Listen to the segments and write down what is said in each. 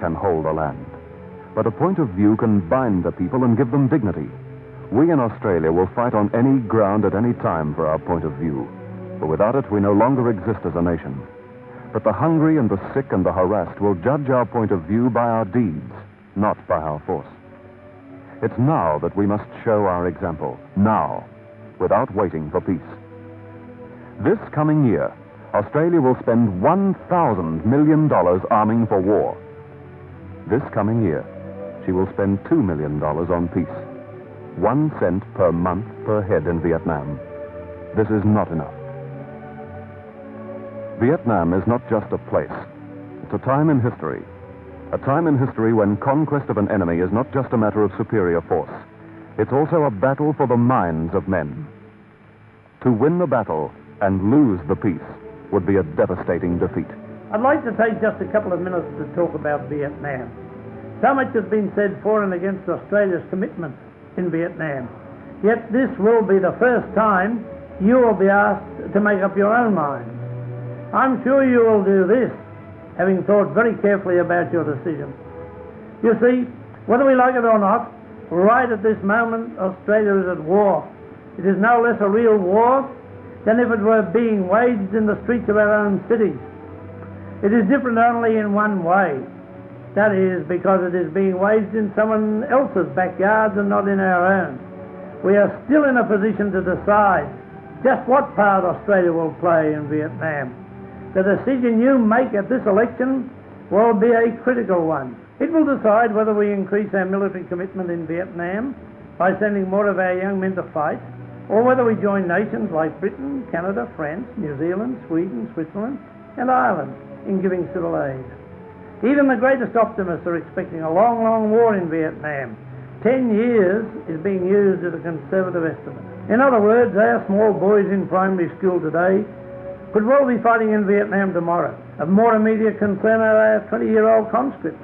can hold a land. But a point of view can bind a people and give them dignity. We in Australia will fight on any ground at any time for our point of view. For without it, we no longer exist as a nation. But the hungry and the sick and the harassed will judge our point of view by our deeds, not by our force. It's now that we must show our example, now, without waiting for peace. This coming year, Australia will spend $1,000 million arming for war. This coming year, she will spend $2 million on peace. 1 cent per month per head in Vietnam. This is not enough. Vietnam is not just a place. It's a time in history. A time in history when conquest of an enemy is not just a matter of superior force. It's also a battle for the minds of men. To win the battle and lose the peace would be a devastating defeat. I'd like to take just a couple of minutes to talk about Vietnam. So much has been said for and against Australia's commitment in Vietnam. Yet this will be the first time you will be asked to make up your own mind. I'm sure you will do this, having thought very carefully about your decision. You see, whether we like it or not, right at this moment, Australia is at war. It is no less a real war than if it were being waged in the streets of our own cities. It is different only in one way. That is because it is being waged in someone else's backyards and not in our own. We are still in a position to decide just what part Australia will play in Vietnam. The decision you make at this election will be a critical one. It will decide whether we increase our military commitment in Vietnam by sending more of our young men to fight, or whether we join nations like Britain, Canada, France, New Zealand, Sweden, Switzerland, and Ireland in giving civil aid. Even the greatest optimists are expecting a long, long war in Vietnam. 10 years is being used as a conservative estimate. In other words, our small boys in primary school today could well be fighting in Vietnam tomorrow. Of more immediate concern are our 20-year-old conscripts.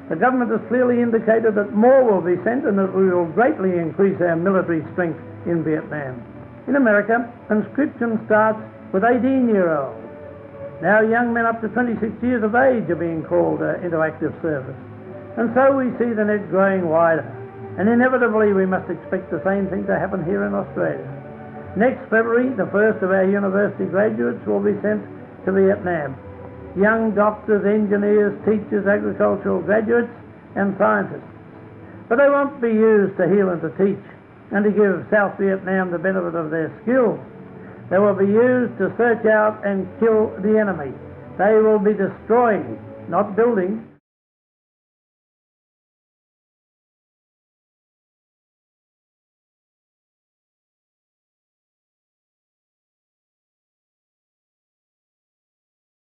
The government has clearly indicated that more will be sent and that we will greatly increase our military strength in Vietnam. In America, conscription starts with 18-year-olds. Now young men up to 26 years of age are being called into active service. And so we see the net growing wider. And inevitably we must expect the same thing to happen here in Australia. Next February, the first of our university graduates will be sent to Vietnam. Young doctors, engineers, teachers, agricultural graduates, and scientists. But they won't be used to heal and to teach, and to give South Vietnam the benefit of their skills. They will be used to search out and kill the enemy. They will be destroying, not building.